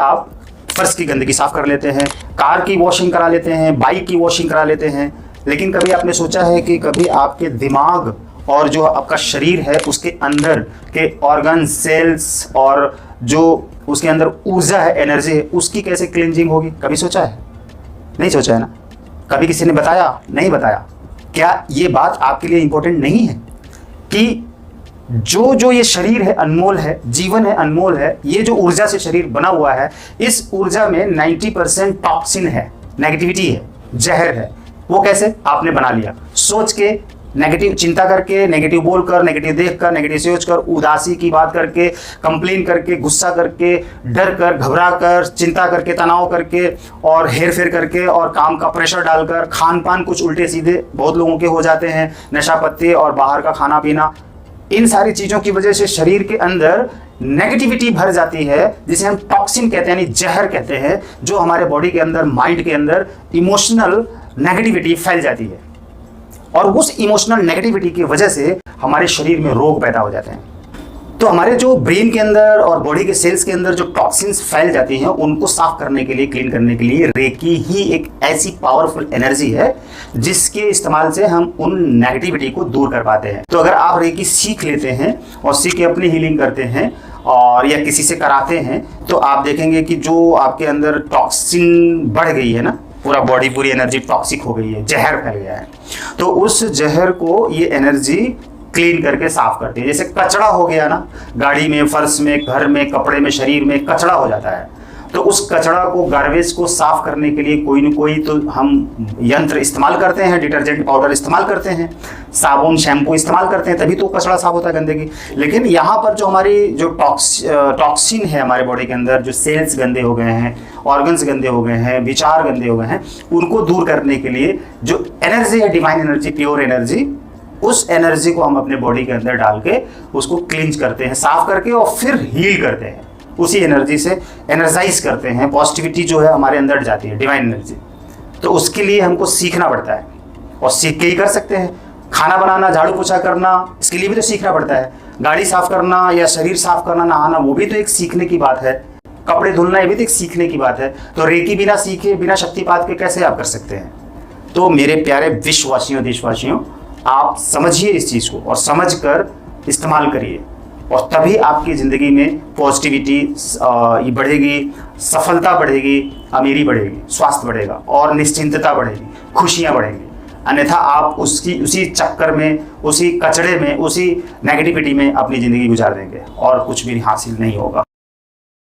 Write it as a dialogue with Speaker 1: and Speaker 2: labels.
Speaker 1: आप फर्श की गंदगी साफ कर लेते हैं, कार की वॉशिंग करा लेते हैं, बाइक की वॉशिंग करा लेते हैं, लेकिन कभी आपने सोचा है कि कभी आपके दिमाग और जो आपका शरीर है उसके अंदर के ऑर्गन, सेल्स और जो उसके अंदर ऊर्जा है, एनर्जी है, उसकी कैसे क्लींजिंग होगी? कभी सोचा है? नहीं सोचा है ना? कभी किसी ने बताया? नहीं बताया। क्या ये बात आपके लिए इंपॉर्टेंट नहीं है कि जो जो ये शरीर है अनमोल है, जीवन है अनमोल है, ये जो ऊर्जा से शरीर बना हुआ है, इस ऊर्जा में 90% टॉक्सिन है, नेगेटिविटी है, जहर है। वो कैसे आपने बना लिया? सोच के, नेगेटिव चिंता करके, नेगेटिव बोलकर, नेगेटिव देखकर, नेगेटिव सोचकर, उदासी की बात करके, कंप्लेन करके, गुस्सा करके, डर कर, घबरा कर, चिंता करके, तनाव करके और हेर फेर करके और काम का प्रेशर डालकर, खान पान कुछ उल्टे सीधे बहुत लोगों के हो जाते हैं, नशा पत्ते और बाहर का खाना पीना, इन सारी चीजों की वजह से शरीर के अंदर नेगेटिविटी भर जाती है, जिसे हम टॉक्सिन कहते हैं, यानी जहर कहते हैं, जो हमारे बॉडी के अंदर, माइंड के अंदर इमोशनल नेगेटिविटी फैल जाती है और उस इमोशनल नेगेटिविटी की वजह से हमारे शरीर में रोग पैदा हो जाते हैं। तो हमारे जो ब्रेन के अंदर और बॉडी के सेल्स के अंदर जो टॉक्सिन्स फैल जाती हैं, उनको साफ करने के लिए, क्लीन करने के लिए रेकी ही एक ऐसी पावरफुल एनर्जी है जिसके इस्तेमाल से हम उन नेगेटिविटी को दूर कर पाते हैं। तो अगर आप रेकी सीख लेते हैं और सीख के अपनी हीलिंग करते हैं और या किसी से कराते हैं, तो आप देखेंगे कि जो आपके अंदर टॉक्सिन बढ़ गई है ना, पूरा बॉडी, पूरी एनर्जी टॉक्सिक हो गई है, जहर फैल गया है, तो उस जहर को ये एनर्जी क्लीन करके साफ करती है। जैसे कचरा हो गया ना, गाड़ी में, फर्श में, घर में, कपड़े में, शरीर में कचरा हो जाता है, तो उस कचरा को, गार्बेज को साफ करने के लिए कोई न कोई तो हम यंत्र इस्तेमाल करते हैं, डिटर्जेंट पाउडर इस्तेमाल करते हैं, साबुन, शैम्पू इस्तेमाल करते हैं, तभी तो कचरा साफ होता है, गंदगी। लेकिन यहाँ पर जो हमारी जो टॉक्सिन है हमारे बॉडी के अंदर, जो सेल्स गंदे हो गए हैं, ऑर्गन्स गंदे हो गए हैं, विचार गंदे हो गए हैं, उनको दूर करने के लिए जो एनर्जी है, डिवाइन एनर्जी, प्योर एनर्जी, उस एनर्जी को हम अपने बॉडी के अंदर डाल के उसको क्लींज करते हैं, साफ करके, और फिर हील करते हैं, उसी एनर्जी से एनर्जाइज करते हैं, पॉजिटिविटी जो है हमारे अंदर जाती है, डिवाइन एनर्जी। तो उसके लिए हमको सीखना पड़ता है और सीख के ही कर सकते हैं। खाना बनाना, झाड़ू पोछा करना, इसके लिए भी तो सीखना पड़ता है। गाड़ी साफ करना या शरीर साफ करना, नहाना, वो भी तो एक सीखने की बात है। कपड़े धुलना, ये भी तो एक सीखने की बात है। तो रेकी बिना सीखे, बिना शक्तिपात के कैसे आप कर सकते हैं? तो मेरे प्यारे विश्ववासियों, देशवासियों, आप समझिए इस चीज़ को और समझकर इस्तेमाल करिए, और तभी आपकी ज़िंदगी में पॉजिटिविटी बढ़ेगी, सफलता बढ़ेगी, अमीरी बढ़ेगी, स्वास्थ्य बढ़ेगा और निश्चिंतता बढ़ेगी, खुशियाँ बढ़ेंगी। अन्यथा आप उसी चक्कर में, उसी कचड़े में, उसी नेगेटिविटी में अपनी ज़िंदगी गुजार देंगे और कुछ भी हासिल नहीं होगा।